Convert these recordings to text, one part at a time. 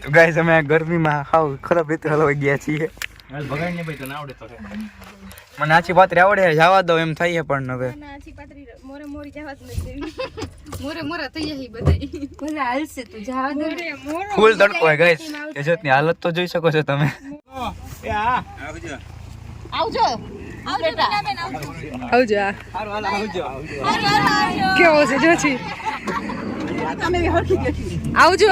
તો ગાઈસ અમે ગરમીમાં હાવ ખરાબ રીતે હલવાઈ ગયા છીએ. બગાડ ને ભાઈ તને આવડે તો મને આછી પાત્રી આવડે જવા દો એમ થાય પણ હવે આછી પાત્રી મોરે મોરી જવા જ નથી. મોરે મોરા થઈ જાય બધાય. ભલે હાલશે તું જવા દે. ફૂલ તડકો હોય ગાઈસ. તેજતની હાલત તો જોઈ શકો છો તમે. એ હા આવજો બેટા આવજો. હારું હાલ આવજો કેવો છે જોછી? તમે બી હરખી ગઈ. આવજો.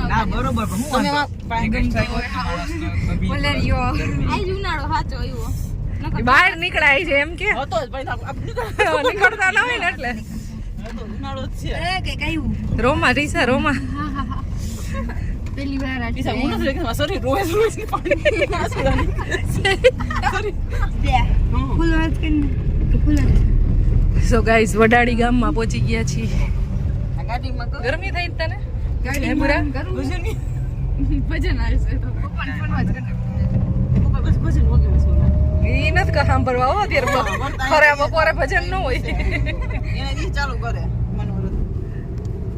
ના બરોબર પણ હું બોલે રહ્યો આઈ ઉનાળો સાચો આવ્યો. બહાર નીકળાય છે એમ કે હતો જ ભાઈ નીકળતા ના હોય ને એટલે ઉનાળો જ છે એ કે કાયું રોમા રીસા રોમા પેલી વાર પીસા હું નથી કે સોરી રોજ રોજ ની પાણી ફૂલ વાત કરીને ફૂલ સો ગાઈસ વડાડી ગામમાં પહોંચી ગયા છીએ. આ ગાડીમાં ગરમી થઈ તને? ગાડી પૂરા ભજન ની ભજન આવશે તો પપ્પાને ફોન વાત કરે. પપ્પા બસ ભજન વગે સોના ઈ નથી કા સાંભળવા હો અત્યારે ખરે બપોરે ભજન ન હોય. એને દી ચાલુ કરે મનોરથ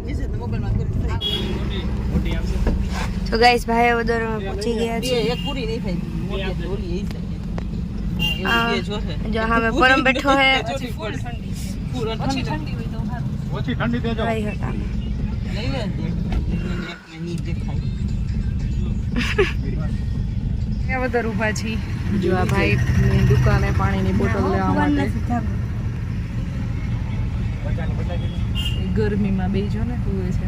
નીચે તો મોબાઈલ માં કરી મોટી આવશે તો ગાઈસ ભાઈ વદર પહોંચી ગયા છે. એક પૂરી નહીં થાય મોટી ઓલી એ છે જો હા મેં પરમ બેઠો હે ફૂલ ઠંડી હોય તો સારું ઓછી ઠંડી દેજો. ભાઈ હતા નહીં લે નહીં દેખાય ક્યાં વધારે ઊભા છીએ. જો આ ભાઈ ની દુકાને પાણીની બોટલ લેવા માટે ગરમીમાં બેજો ને હુએ છે.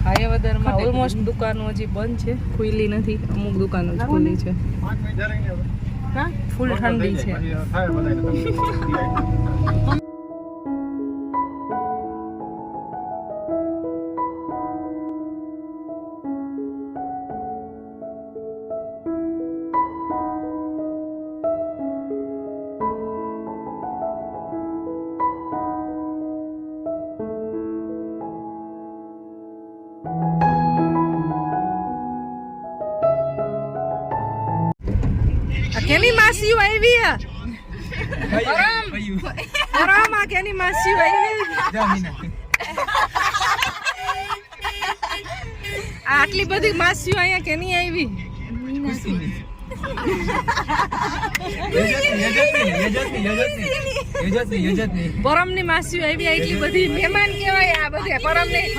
હાયવદરમાં ઓલમોસ્ટ દુકાનો હજી બંધ છે, ખુલ્લી નથી. અમુક દુકાનો જ ખુલ્લી છે. ફૂલ ઠંડી છે. કેની માસીઓ આવી આ આરામ આ કેની માસીઓ આવી આટલી બધી માસીઓ અહીંયા કેની આવી પરમની માસીઓ આવી એટલી બધી મહેમાન કેવાય આ બધા પરમની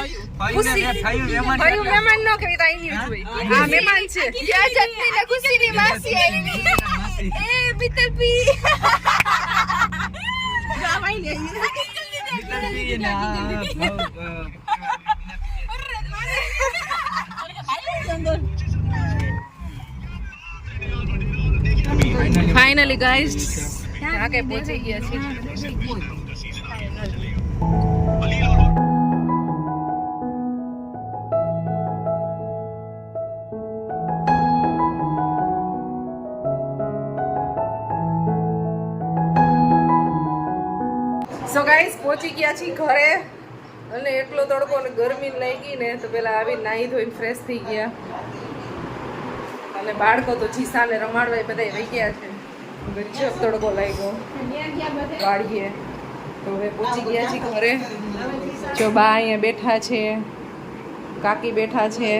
મહેમાન નો કહેતા એની આ મહેમાન છે યજતની ને ખુશીની માસી આવી એ બિતલપી ગાવાઈ લે બિતલપી ને ફાઇનલી ગાઈસ આકે પહોંચી ગયા છે. સો ગાઈસ પહોંચી ગયા છીએ ઘરે અને એટલો તડકો અને ગરમી લાગી ને તો પેલા આવી નાહી ધોઈને ફ્રેશ થઈ ગયા અને બાળકો તો જીસાને રમાડવા બધા રહી ગયા છે. ગજબ તડકો લાગ્યો વાળીએ તો હવે પહોંચી ગયા છીએ ઘરે. જો બા અહીંયા બેઠા છે, કાકી બેઠા છે,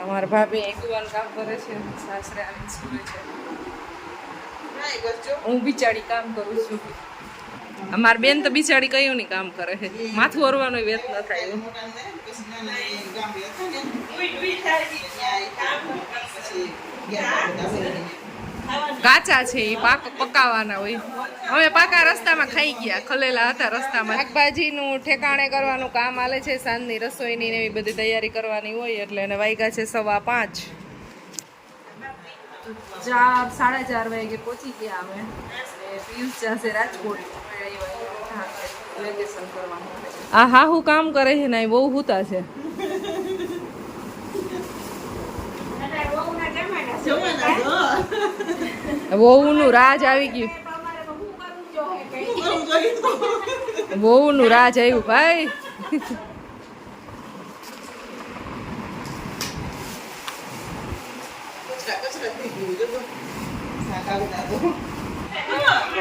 અમારા ભાભી એકવાનું કામ કરે છે, સાસરે આવીને સૂવે છે, હું બિચારી કામ કરું છું. અમાર બેન તો બિચારી કયું નહીં કામ કરે છે, માથું ઓરવાનો વેત ન થાય. કાચા છે એ પકાવવાના હોય. હવે પાકા રસ્તામાં ખાઈ ગયા, ખલેલા હતા રસ્તામાં. શાકભાજીનું ઠેકાણે કરવાનું કામ આલે છે, સાંજની રસોઈની ને એવી બધી તૈયારી કરવાની હોય એટલે. અને વાગ્યા છે 5:15. 4:30 વાગે પહોંચી ગયા અમે. પિયુષ જશે રાજકોટ વેકેશન કરવા માટે. આ હા હું કામ કરે છે ને બહુ હુતા છે. વહુનું રાજ આવી ગયું. વહુનું રાજ આવ્યું ભાઈ.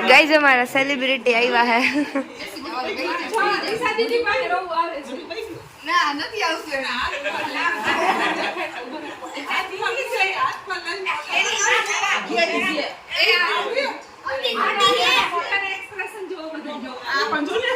गाइस हमारा सेलिब्रिटी આવ્યા હે દિશા દીદી પાસે રોવું આવે છે ના નથી આવતું એક્સપ્રેશન જોવો બધું જો આ પણ જો ને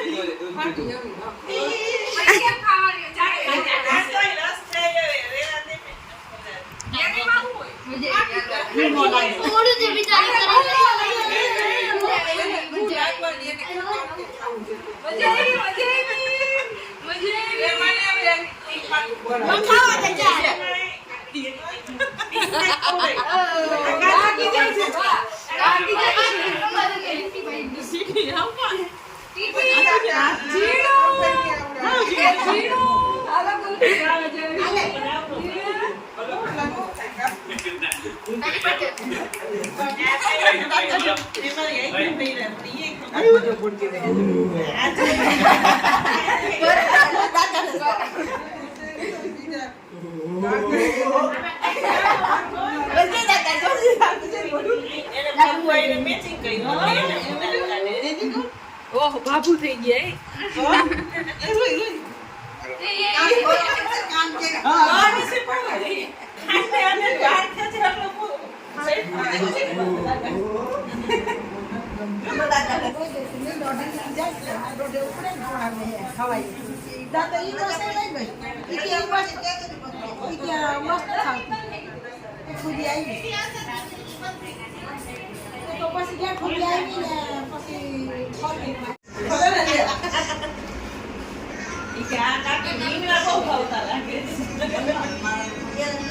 ઓહ બાબુ થઈ ગયા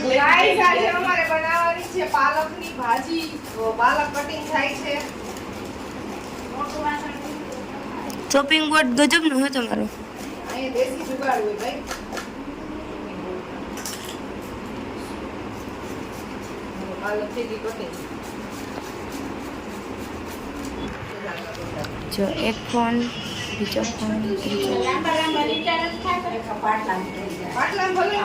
ગાઈસ આજે અમારે બનાવવાની છે પાલકની ભાજી તો પાલક કટિંગ થાય છે ચોપિંગ બોર્ડ ગજબ નો હોય તમારો અહીંયા દેશી જુગાડ હોય ભાઈ પાલક થઈ ગઈ કટિંગ જો એક ફોન બીજો ફોન પાટલા ભલે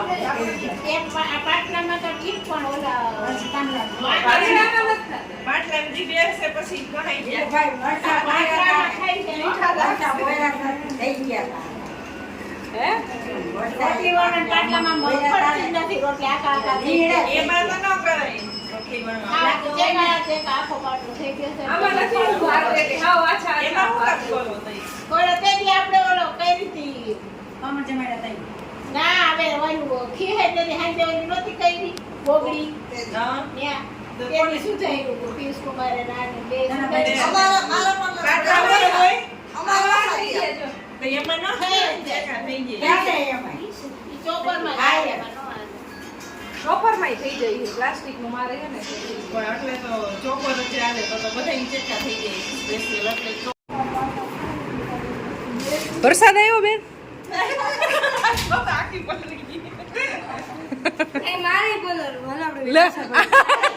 ચોપરમાં થઈ જાય પ્લાસ્ટિક નું મારે છે ને એટલે તો ચોપર જ ચાલે તો બધા ચેકા થઈ જાય વરસાદ આવ્યો બેન આખી પલળી ગઈ એ મારે બોલો ભલા આપણે લે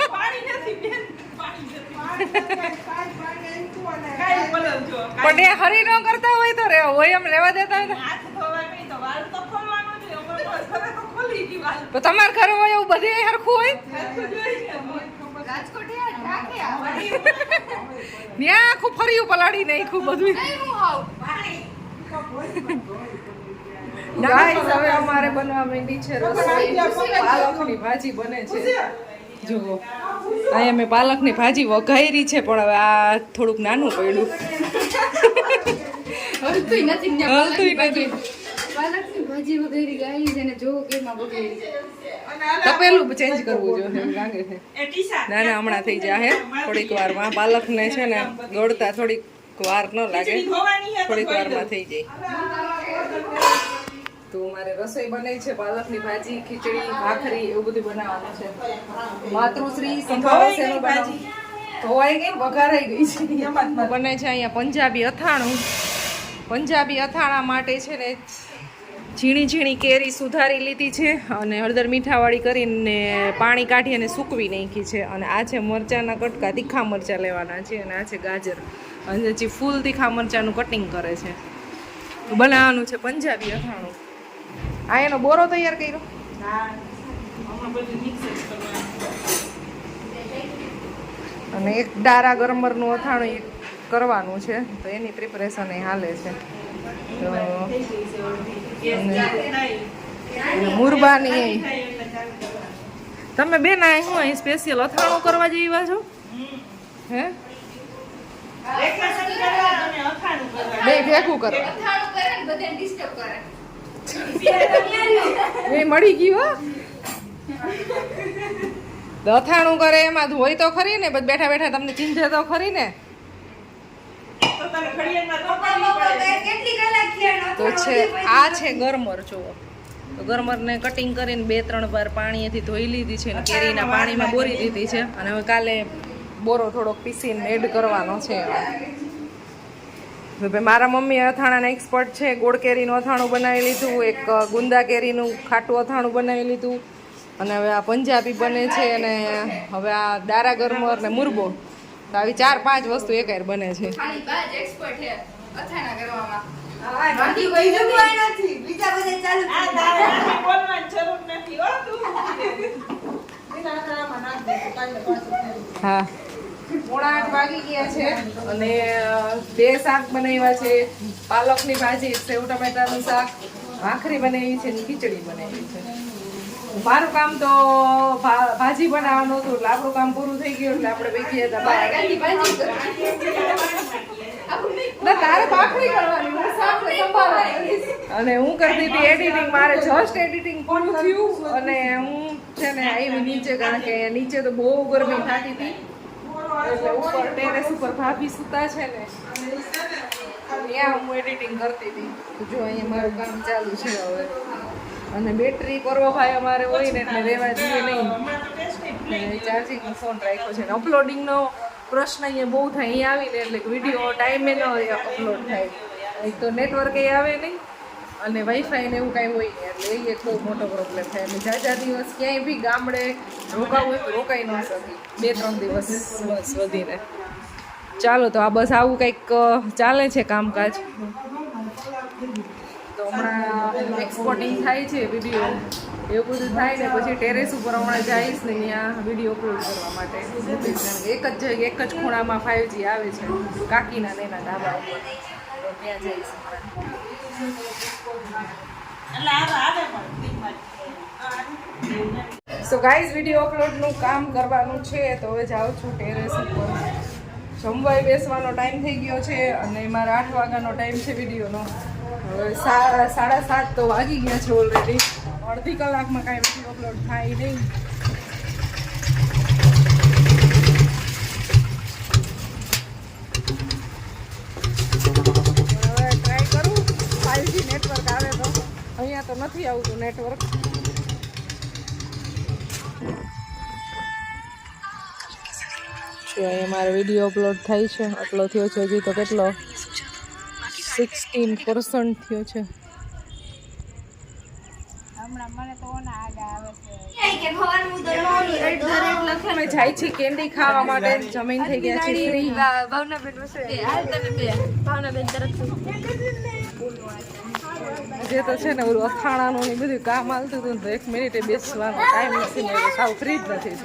પાણી નથી બેન પાણી પણ એ હરી ન કરતા હોય તો હોય એમ રહેવા દેતા હોય હાથ ધોવા નહીં તો વાળ તો ખોલવાનો જ તો ખોલી ગઈ વાળ તો તમાર ઘરે હોય એવું બધે હરખું હોય રાજકોટ ત્યાં આખું ફર્યું પલાળી નાખ્યું બધું ગાઈસ હવે અમારે બનવા માંડી છે રસોઈ પાલકની ભાજી બને છે જુઓ અહીંયા મેં પાલકની ભાજી વઘારી છે પણ હવે આ થોડુંક નાનું પડ્યું હલતું નથી હલતું નથી પાલકની ભાજી વગેરે ગાઈ છે ને જો કેમાં બગડી તપેલું ચેન્જ કરવું જોઈએ એમ લાગે છે ના ના હમણાં થઈ જાય થોડીક વારમાં પાલકને છે ને દોડતા થોડીક વાર ન લાગે થોડીક વારમાં થઈ જાય તો મારે રસોઈ બનાવી છે પાલકની ભાજી ખીચડી ભાખરી એવું બધું બનાવવાનું છે માતૃશ્રી સંભાવે છે એનું બનાવવાનું ધોવાઈ ગઈ વઘારાઈ ગઈ છે બને છે અહીંયા પંજાબી અથાણું પંજાબી અથાણા માટે છે ને ઝીણી ઝીણી કેરી સુધારી લીધી છે અને હળદર મીઠાવાળી કરીને પાણી કાઢી અને સૂકવી નાખી છે અને આ છે મરચાંના કટકા તીખા મરચાં લેવાના છે અને આ છે ગાજર અને હજી ફૂલ તીખા મરચાંનું કટિંગ કરે છે બનાવવાનું છે પંજાબી અથાણું આ એનો બોરો તૈયાર કર્યો અને એક ડારા ગરમરનું અથાણું કરવાનું છે તો એની પ્રિપરેશન એ હાલે છે મુરબાની તમે બેન આ હું અહીં સ્પેશિયલ અથાણું કરવા જઈવા છો હે બે ભેગું કરો અથાણું કરે ને બધાને ડિસ્ટર્બ કરે એ મળી ગયું હો અથાણું કરે એમાં હોય તો ખરી ને બસ બેઠા બેઠા તમને ચીંધે તો ખરી ને કેટલી કલાક થયા તો છે આ છે ગરમર જુઓ તો ગરમરને કટિંગ કરીને 2-3 વાર પાણીએથી ધોઈ લીધી છે અને કેરીના પાણીમાં બોરી દીધી છે અને હવે કાલે બોરો થોડોક પીસીને એડ કરવાનો છે તો ભાઈ મારા મમ્મી અથાણાના એક્સપર્ટ છે ગોળ કેરીનું અથાણું બનાવી લીધું એક ગુંદા કેરીનું ખાટું અથાણું બનાવી લીધું અને હવે આ પંજાબી બને છે અને હવે આ દારા ગરમર ને મુરબો તો આવી 4-5 વસ્તુ એકાર બને છે ખાલી બાજ એક્સપર્ટ છે અથાણા કરવામાં બાકી કોઈ નથી બીજા બધા ચાલુ આ દાડા બોલવાની જરૂર નથી હો તું બીજા આમાં નાખ દે કાલે પાછું હા 8:30 વાગી ગયા છે અને 2 શાક બનાવ્યા છે પાલકની ભાજી સેવ ટમેટાનું શાક ભાખરી બનાવી છે અને ખીચડી બનાવી છે મારું કામ તો ભાજી બનાવવાનું હતું એટલે આપણું કામ પૂરું થઈ ગયું એટલે આપણે બેસી હતા બહાર ના તારે ભાખરી કરવાની હું શાક ને સંભાળવાની અને હું કરતી હતી એડિટિંગ મારે જસ્ટ એડિટિંગ પૂરું થયું અને હું છે ને આવી નીચે કારણ કે નીચે તો બહુ ગરમી થતી હતી એટલે ઉપર ટેરેસ ઉપર ભાભી સૂતા છે ને ત્યાં હું એડિટિંગ કરતી હતી જો અહીંયા મારું કામ ચાલુ છે હવે અને બેટરી પરવો ભાઈ અમારે હોય ને એટલે રહેવા દઈએ નહીં ચાર્જિંગનો ફોન રાખ્યો છે ને અપલોડિંગનો પ્રશ્ન અહીંયા બહુ થાય અહીંયા આવીને એટલે વિડીયો ટાઈમે ન અપલોડ થાય એક તો નેટવર્ક આવે નહીં અને વાઈફાઈ ને એવું કાંઈ હોય નહીં એટલે એ એક બહુ મોટો પ્રોબ્લેમ થાય એટલે જાજા દિવસ ક્યાંય બી ગામડે રોકાવું હોય તો રોકાઈ ન શકી 2-3 દિવસ બસ વધીને ચાલો તો આ બસ આવું કંઈક ચાલે છે કામકાજ તો હમણાં એક્સપોર્ટિંગ થાય છે વિડીયો એવું બધું થાય ને પછી ટેરેસ ઉપર હમણાં જઈશ ને ત્યાં વિડીયો અપલોડ કરવા માટે એક જ જગ્યાએ એક જ ખૂણામાં 5G આવે છે કાકીના ને એના ધાબા ઉપર તો ત્યાં જઈશ સો ગાઈઝ વિડીયો અપલોડનું કામ કરવાનું છે તો હવે જાઉં છું ટેરેસ ઉપર જમવાય બેસવાનો ટાઈમ થઈ ગયો છે અને મારા 8 વાગ્યાનો ટાઈમ છે વિડીયોનો હવે 7:30 તો વાગી ગયા છે ઓલરેડી અડધી કલાકમાં કાંઈ વિડીયો અપલોડ થાય નહીં હવે ટ્રાય કરું 5G નેટવર્ક આવે તો અહીંયા તો નથી આવતું નેટવર્ક અહીંયા મારો વિડીયો અપલોડ થાય છે આટલો થયો છે હજી તો કેટલો 16% થયો છે અમે જાય છે કેન્ડી ખાવા માટે જમીન થઈ ગયા છે ફ્રી ભાવનાબેન તરફથી જે તો છે ને ઓલું અથાણાનું ને બધું કામ હાલતું હતું તો 1 મિનિટે બેસવાનો ટાઈમ નથી મળ્યો સાવ ફ્રી જ નથી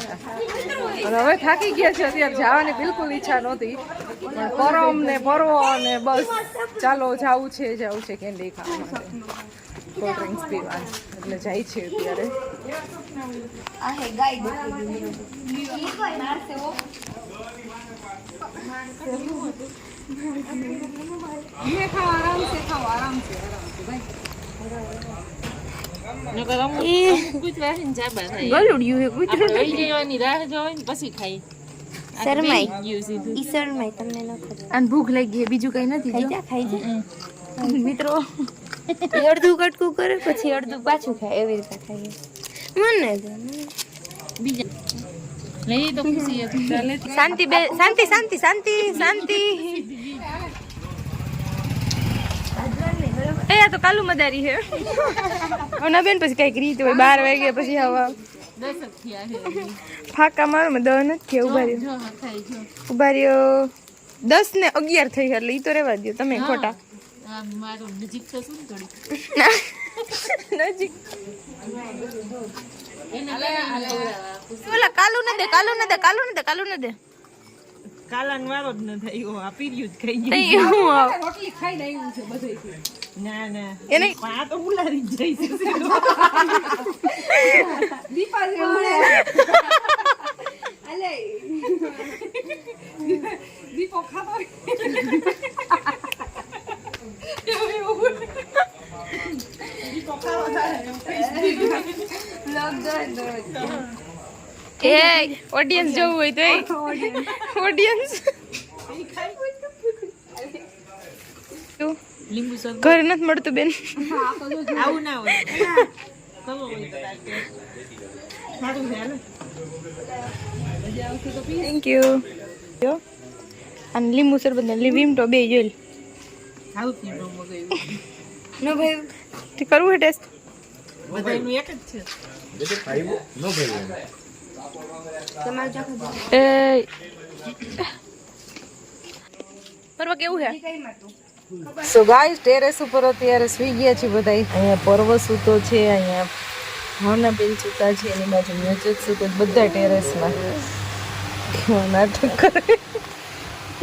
અને હવે થાકી ગયા છે અત્યારે જવાની બિલકુલ ઈચ્છા નહોતી પણ પરમ ને પરવો અને બસ ચાલો જવું છે કેન્ડી ખાવા માટે કોલ્ડ ડ્રિંક્સ પીવા એટલે જાય છે અત્યારે ये खाओ आराम से भाई ગલુડિયું હે કૂતરું શરમાય તમને ન ખબર આને ભૂખ લાગી ગઈ બીજું કઈ નથી ખાઈ જા મિત્રો અડધું કટકું કરે પછી અડધું પાછું ખાય એવી રીતે ખાઈએ મને બીજા લઈ તો ખુશી શાંતિ બે શાંતિ શાંતિ શાંતિ શાંતિ એ આ તો કાલુ મદારી હે ઓના બેન પછી કઈક રીત હોય 12 વાગ્યા પછી હવા 10 થયા હે ફાકા મારો મે 10 નથી થયા ઉભા રહ્યો 10 ને 11 થઈ એટલે ઈ તો રહેવા દો તમે ખોટા મારો નજીક તો શું થોડી નજીક ઓલા કાલુ ને દે કાલાન વાળો જ ન થયો આ પીર્યું જ ખાઈ ગયું નહીં હું આવ. રોટલી ખાઈને આવ્યું છે બધેથી. ના ના એને પણ આ તો ઉલારી જ જાય છે દીપા જેવું છે. દીપો ખાતો હોય. દીપો ખાવો થાય એમ એ ઓડિયન્સ જોવું હોય તો ઓડિયન્સ લીંબુ સર ઘર નથી મળતું બેન. આવું ના હોય કરવો હોય તો કાંઈ સારું છે હાલો થેન્ક યુ. જો અને લીંબુ શરબત ને વિમટો બે જોઈ સાઉથ ની ડ્રો મગાવ્યું નો ભાઈ તે કરવું હે ટેસ્ટ. બધાયનું એક જ છે એ પરવા કેવું હે? સો ગાઈસ ટેરેસ ઉપર અત્યારે સુઈ ગયા છે બધા. અહીંયા પર્વ સૂતો છે, અહીંયા ભાવનાબેન સૂતા છે, એની બાજુ નજક સૂતો છે, બધા ટેરેસમાં કેવા નાટક કરે.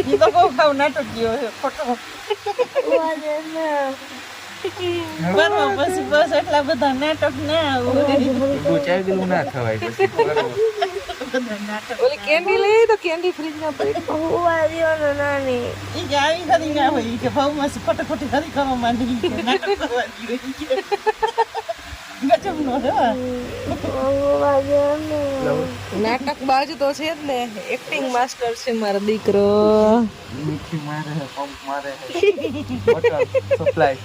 ઈ તો બહુ ખાવ નાટકીયો છે ખોટો બરાબર પછી બસ એટલા બધા નાટક ના આવે ના થવાય પછી બરાબર. બધા નાટક ઓલી કેન્ડી લઈ તો કેન્ડી ફ્રીજમાં પડી. ઈ કે આવી ખરી ના હોય ઈ કે ભાવમાં ખોટી ખોટી ખરી કરવા માંડી ઈ કે નાટક કરવા દીધું ઈ કે ગજબનો છે હો. નાટક બાજુ તો છે જ ને, એક્ટિંગ માસ્ટર છે મારો દીકરો. મીઠી મારે હે, પંપ મારે હે, વોટર સપ્લાય.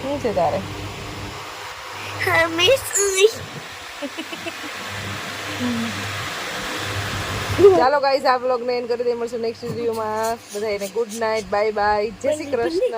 શું છે તારે? ચાલો ગાઈસ આ વ્લોગ ને એન્ડ કરી દઈએ. મળશું નેક્સ્ટ વિડીયોમાં. બધાને ગુડ નાઇટ, બાય બાય, જય શ્રી કૃષ્ણ.